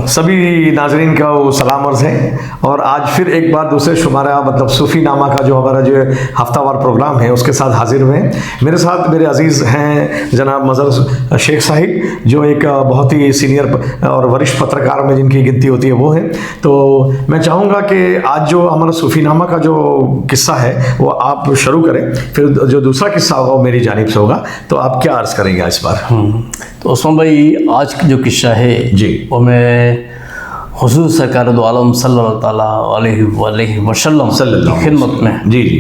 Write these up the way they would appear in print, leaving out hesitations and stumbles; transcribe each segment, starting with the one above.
सभी नाजरीन का वो सलाम अर्ज़ है। और आज फिर एक बार दूसरे शुमारा मतलब सूफ़ी नामा का जो हमारा जो हफ्तावार प्रोग्राम है उसके साथ हाजिर हुए हैं। मेरे साथ मेरे अजीज़ हैं जनाब मज़हर शेख साहिब, जो एक बहुत ही सीनियर और वरिष्ठ पत्रकार में जिनकी गिनती होती है वो है। तो मैं चाहूँगा कि आज जो हमारा सूफ़ी नामा का जो किस्सा है वो आप शुरू करें, फिर जो दूसरा किस्सा होगा वो मेरी जानिब से होगा। तो आप क्या अर्ज़ करेंगे इस बार? तो उस्मान भाई, आज का जो किस्सा है जी वो मैं हुज़ूर सरकार दो आलम सल्लल्लाहु अलैहि वसल्लम की खिदमत में जी जी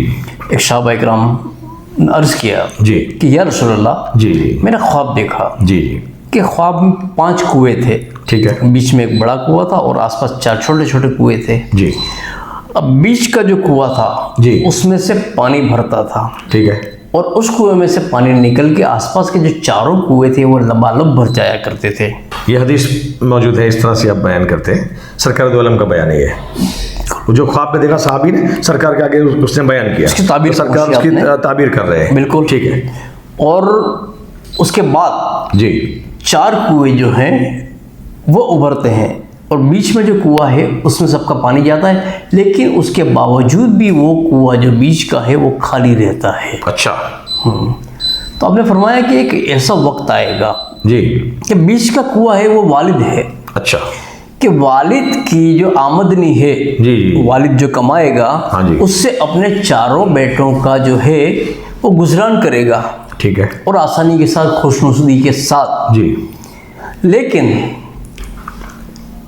एक सहाबा इकराम अर्ज़ किया जी कि या रसूलल्लाह, जी जी मैंने ख्वाब देखा जी जी कि ख्वाब में 5 कुएँ थे। ठीक है बीच में एक बड़ा कुआं था और आसपास 4 छोटे छोटे कुएँ थे। जी अब बीच का जो कुआं था जी उसमें से पानी भरता था, ठीक है और उस कुएं में से पानी निकल के आसपास के जो चारों कुएं थे वो लबालब भर जाया करते थे। ये हदीस मौजूद है, इस तरह से आप बयान करते हैं। सरकार दो आलम का बयान है ये, वो जो ख्वाब में देखा साहबी ने सरकार के आगे उसने बयान किया, उसकी ताबीर तो सरकार उसकी ताबीर कर रहे हैं। बिल्कुल ठीक है। और उसके बाद जी 4 कुएं जो हैं वो उभरते हैं और बीच में जो कुआं है उसमें सबका पानी जाता है, लेकिन उसके बावजूद भी वो कुआं जो बीच का है वो खाली रहता है। अच्छा तो आपने फरमाया कि एक ऐसा वक्त आएगा जी कि बीच का कुआं है वो वालिद है, अच्छा कि वालिद की जो आमदनी है जी जी वालिद जो कमाएगा हाँ जी उससे अपने चारों बेटों का जो है वो गुजरान करेगा, ठीक है और आसानी के साथ, खुशनुसीबी के साथ। जी। लेकिन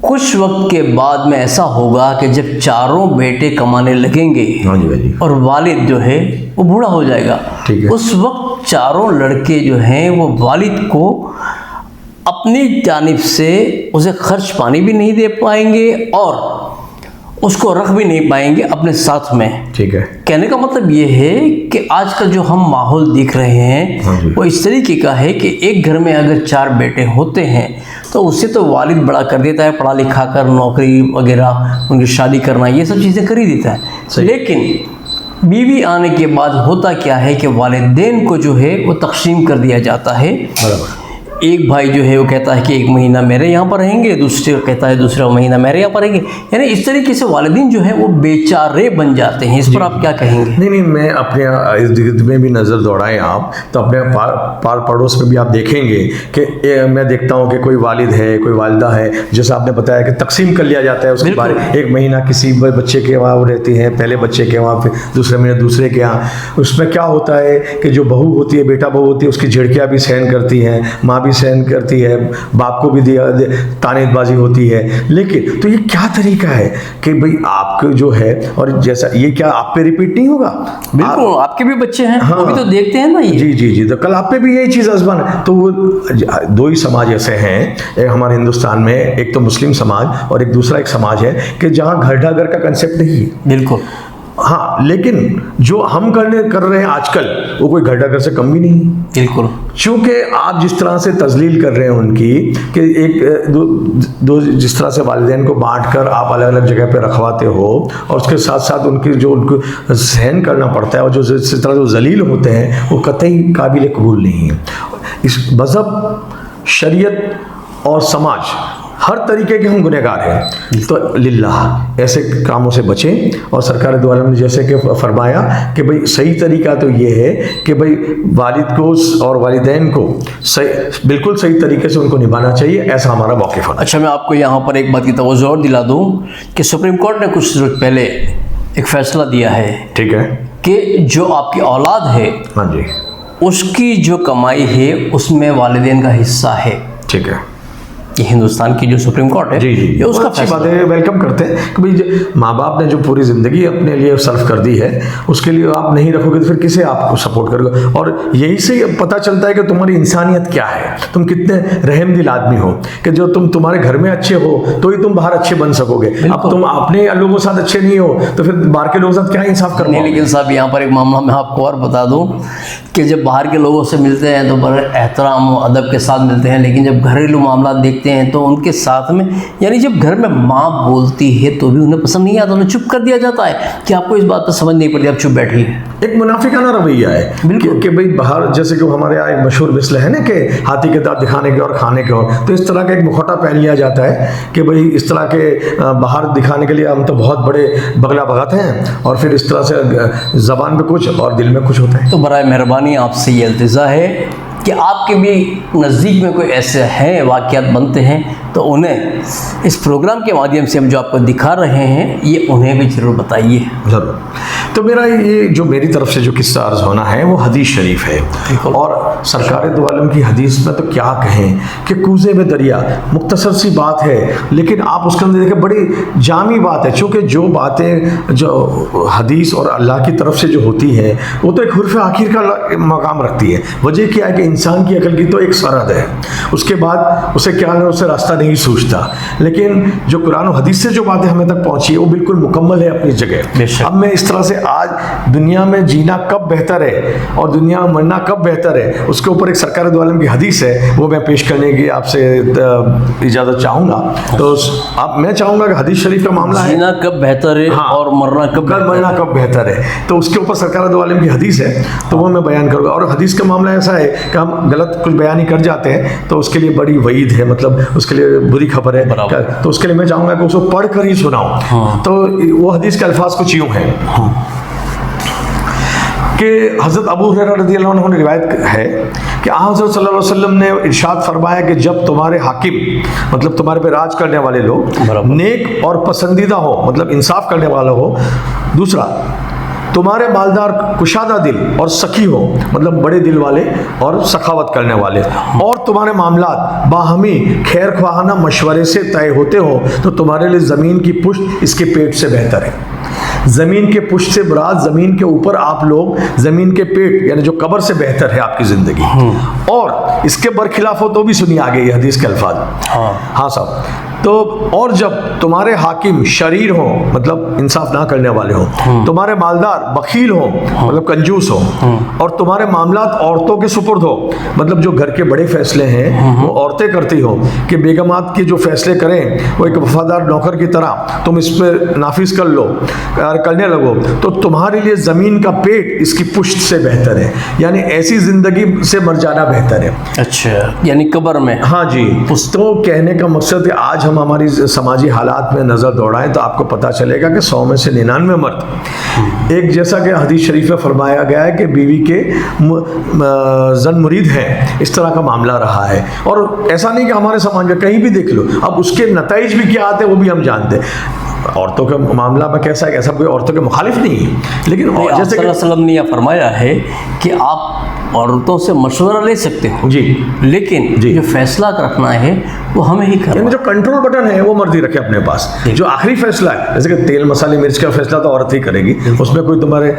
कुछ वक्त के बाद में ऐसा होगा कि जब चारों बेटे कमाने लगेंगे हाँ जी भाई और वालिद जो है वो बूढ़ा हो जाएगा, ठीक है। उस वक्त चारों लड़के जो हैं वो वालिद को अपनी जानिब से उसे खर्च पानी भी नहीं दे पाएंगे और उसको रख भी नहीं पाएंगे अपने साथ में। ठीक है। कहने का मतलब ये है कि आज का जो हम माहौल देख रहे हैं वो इस तरीके का है कि एक घर में अगर 4 बेटे होते हैं तो उससे तो वालिद बड़ा कर देता है, पढ़ा लिखा कर नौकरी वगैरह, उनकी शादी करना, ये सब चीज़ें कर ही देता है। लेकिन बीवी आने के बाद होता क्या है कि वालिदैन को जो है वो तकसीम कर दिया जाता है। बराबर। एक भाई जो है वो कहता है कि 1 महीना मेरे यहाँ पर रहेंगे, दूसरे कहता है दूसरा महीना मेरे यहाँ पर रहेंगे। यानी इस तरीके से वालिदैन जो है वो बेचारे बन जाते हैं। इस पर आप क्या कहेंगे? नहीं, मैं अपने इर्द गिर्द में भी नज़र दौड़ाएं आप तो अपने पार पड़ोस में भी आप देखेंगे कि मैं देखता हूँ कि कोई वालिद है, कोई वालिदा है, जैसा आपने बताया कि तकसीम कर लिया जाता है उसके बारे। 1 महीना किसी बच्चे के वहाँ रहती है, पहले बच्चे के वहाँ, फिर दूसरे महीने दूसरे के यहाँ। उसमें क्या होता है कि जो बहू होती है, बेटा बहू होती है, उसकी झिड़कियाँ भी सहन करती हैं, माँ भी सहन करती है, बाप को भी तानेबाजी होती है। लेकिन तो ये क्या तरीका है कि भाई आपके जो है, और जैसा ये क्या आप पे रिपीट नहीं होगा? बिल्कुल, आपके भी बच्चे हैं, हाँ, वो भी तो देखते हैं ना ये। जी जी जी। तो कल आप पे भी यही चीज़ आजमान है। तो वो 2 ही समाज ऐसे हैं एक हमारे हिंदुस्तान में, एक तो मुस्लिम समाज और एक दूसरा एक समाज है कि जहाँ घर ढा घर का कंसेप्ट नहीं है। बिल्कुल। हाँ, लेकिन जो हम कर रहे हैं आजकल वो कोई घर ढा घर से कम भी नहीं है। बिल्कुल। चूँकि आप जिस तरह से तजलील कर रहे हैं उनकी कि एक दो जिस तरह से वालिदैन को बांट कर आप अलग अलग जगह पे रखवाते हो, और उसके साथ साथ उनकी जो उनको सहन करना पड़ता है और जो जिस तरह जो जलील होते हैं वो कतई काबिल कबूल नहीं है। इस मज़हब, शरीयत और समाज हर तरीके के हम गुनहगार हैं। तो लिल्लाह ऐसे कामों से बचें। और सरकार दो आलम ने जैसे कि फरमाया कि भाई सही तरीका तो ये है कि भाई वालिद को और वालिदैन को सही, बिल्कुल सही तरीके से उनको निभाना चाहिए, ऐसा हमारा मौक़िफ़ है। अच्छा, मैं आपको यहाँ पर एक बात की तवज्जो और दिला दूँ कि सुप्रीम कोर्ट ने कुछ देर पहले एक फ़ैसला दिया है, ठीक है, कि जो आपकी औलाद है, हाँ जी, उसकी जो कमाई है उसमें वालिदैन का हिस्सा है। ठीक है। ये हिंदुस्तान की जो सुप्रीम कोर्ट है, जी जी, ये उसका अच्छी बात है, वेलकम करते हैं कि भाई माँ बाप ने जो पूरी ज़िंदगी अपने लिए सर्व कर दी है उसके लिए आप नहीं रखोगे तो फिर किसे आपको सपोर्ट करोगे? और यही से पता चलता है कि तुम्हारी इंसानियत क्या है, तुम कितने रहम दिल आदमी हो कि जो तुम्हारे घर में अच्छे हो तो ही तुम बाहर अच्छे बन सकोगे। अब तुम अपने लोगों के साथ अच्छे नहीं हो तो फिर बाहर के लोगों के साथ क्या इंसाफ करना? नहीं, लेकिन साहब यहाँ पर एक मामला मैं आपको और बता दूँ कि जब बाहर के लोगों से मिलते हैं तो बड़े एहतराम और अदब के साथ मिलते हैं, लेकिन जब घरेलू मामला देखते ہوتے ہیں تو ان کے ساتھ میں یعنی جب گھر میں ماں بولتی ہے تو بھی انہیں پسند نہیں آتا, انہیں چپ کر دیا جاتا ہے کہ آپ کو اس بات پر سمجھ نہیں پڑتی, آپ چپ بیٹھی ہیں. ایک منافقانہ رویہ ہے کہ بھئی باہر, جیسے کہ ہمارے یہاں ایک مشہور مثل ہے نا کہ ہاتھی کے دانت دکھانے کے اور کھانے کے اور, تو اس طرح کا ایک مکھوٹا پہن لیا جاتا ہے کہ بھئی اس طرح کے باہر دکھانے کے لیے ہم تو بہت بڑے بغلا بغت ہیں, اور پھر اس طرح سے زبان پہ کچھ اور دل میں کچھ ہوتا ہے. تو برائے مہربانی آپ سے یہ التجا ہے کہ آپ کے بھی نزدیک میں کوئی ایسے ہیں واقعات بنتے ہیں تو انہیں اس پروگرام کے مادھیم سے ہم جو آپ کو دکھا رہے ہیں یہ انہیں بھی ضرور بتائیے. ضرور. تو میرا یہ جو میری طرف سے جو قصہ عرض ہونا ہے وہ حدیث شریف ہے, اور سرکار دو عالم کی حدیث میں تو کیا کہیں کہ کوزے میں دریا, مختصر سی بات ہے لیکن آپ اس کے اندر دیکھیں بڑی جامع بات ہے, چونکہ جو باتیں جو حدیث اور اللہ کی طرف سے جو ہوتی ہے وہ تو ایک حرف آخر کا مقام رکھتی ہے. وجہ کیا ہے کہ انسان کی عقل کی تو ایک سرحد ہے, اس کے بعد اسے کیا ہے اسے راستہ نہیں سوچتا, لیکن جو قرآن و حدیث سے جو باتیں ہمیں تک پہنچی ہے وہ بالکل مکمل ہے اپنی جگہ. اب میں اس طرح سے آج دنیا میں جینا کب بہتر ہے اور دنیا میں مرنا کب بہتر ہے اس کے اوپر ایک سرکار دو عالم کی حدیث ہے, وہ میں پیش کرنے کی آپ سے اجازت چاہوں گا. تو اب میں چاہوں گا کہ حدیث شریف کا معاملہ ہے جینا کب بہتر ہے اور مرنا کب بہتر ہے, تو اس کے اوپر سرکار دو عالم کی حدیث ہے تو وہ میں بیان کروں گا. اور حدیث کا معاملہ ایسا ہے کہ ہم غلط کچھ بیان ہی کر جاتے ہیں تو اس کے لیے بڑی وعید ہے, مطلب اس کے لیے بری خبر ہے, تو اس کے لیے میں چاہوں گا کہ اس کو پڑھ کر ہی سناؤں. تو وہ حدیث کے الفاظ کچھ یوں ہیں کہ حضرت ابو ہریرہ رضی اللہ عنہ نے روایت ہے کہ حضرت صلی اللہ علیہ وسلم نے ارشاد فرمایا کہ جب تمہارے حاکم مطلب تمہارے پہ راج کرنے والے لوگ نیک اور پسندیدہ ہو, مطلب انصاف کرنے والا ہو, دوسرا تمہارے مالدار کشادہ دل اور سخی ہو, مطلب بڑے دل والے اور سخاوت کرنے والے, اور تمہارے معاملات باہمی خیر خواہانہ مشورے سے طے ہوتے ہو تو تمہارے لیے زمین کی پشت اس کے پیٹ سے بہتر ہے. زمین کے پشت سے مراد زمین کے اوپر آپ لوگ, زمین کے پیٹ یعنی جو قبر سے بہتر ہے آپ کی زندگی. اور اس کے برخلاف ہو تو بھی سنیے آگے یہ حدیث کے الفاظ. ہاں صاحب. تو اور جب تمہارے حاکم شریر ہوں مطلب انصاف نہ کرنے والے ہوں, تمہارے مالدار بخیل ہوں مطلب کنجوس ہوں, اور تمہارے معاملات عورتوں کے سپرد ہو, مطلب جو گھر کے بڑے فیصلے ہیں وہ عورتیں کرتی ہوں کہ بیگمات کے جو فیصلے کریں وہ ایک وفادار نوکر کی طرح تم اس پہ نافذ کر لو کرنے لگو, تو تمہارے لیے زمین کا پیٹ اس کی پشت سے بہتر ہے. یعنی ایسی زندگی سے مر جانا بہتر ہے. اچھا, یعنی قبر میں. ہاں جی. تو کہنے کا مقصد ہے آج ہم ہماری سماجی حالات میں نظر دوڑائیں تو آپ کو پتہ چلے گا کہ 100 میں سے 99 مرد ایک جیسا کہ حدیث شریف میں فرمایا گیا ہے کہ بیوی کے زن مرید ہیں, اس طرح کا معاملہ رہا ہے. اور ایسا نہیں کہ ہمارے سماج میں کہیں بھی دیکھ لو, اب اس کے نتائج بھی کیا آتے ہیں وہ بھی ہم جانتے ہیں. عورتوں کا معاملہ میں کیسا ہے, ایسا کوئی عورتوں کے مخالف نہیں ہے, لیکن جیسے کہ صلی اللہ علیہ وسلم نے یہ فرمایا ہے کہ آپ عورتوں سے مشورہ لے سکتے ہو جی, لیکن جو فیصلہ رکھنا ہے وہ ہمیں ہی کرنا. یعنی جو کنٹرول بٹن ہے وہ مرضی رکھے اپنے پاس, جو آخری فیصلہ ہے جیسے کہ تیل مسالے مرچ کا فیصلہ تو عورت ہی کرے گی, اس میں کوئی تمہارے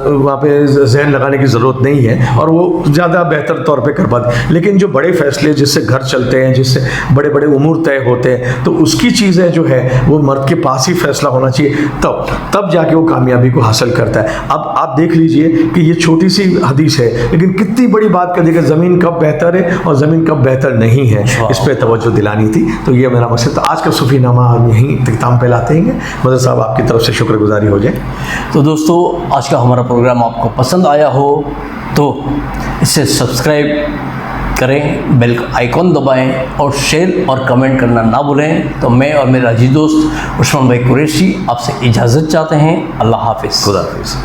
وہاں پہ ذہن لگانے کی ضرورت نہیں ہے اور وہ زیادہ بہتر طور پہ کر پاتی. لیکن جو بڑے فیصلے جس سے گھر چلتے ہیں, جس سے بڑے بڑے امور طے ہوتے ہیں, تو اس کی چیزیں جو ہے وہ مرد کے پاس ہی فیصلہ ہونا چاہیے, تب جا کے وہ کامیابی کو حاصل کرتا ہے. اب آپ دیکھ لیجئے کہ یہ چھوٹی سی حدیث ہے لیکن کتنی بڑی بات کر دی کہ زمین کب بہتر ہے اور زمین کب بہتر نہیں ہے, اس پہ توجہ دلانی تھی. تو یہ میرا مقصد تھا. آج کا صوفی نامہ یہیں اختتام پہ لاتے ہیں. مدر صاحب آپ کی طرف سے شکر گزاری ہو جائے. تو دوستو آج کا ہمارا پروگرام آپ کو پسند آیا ہو تو اسے سبسکرائب کریں, بیل آئیکن دبائیں اور شیئر اور کمنٹ کرنا نہ بھولیں. تو میں اور میرا عزیز دوست عثمان بھائی قریشی آپ سے اجازت چاہتے ہیں. اللہ حافظ. خدا حافظ.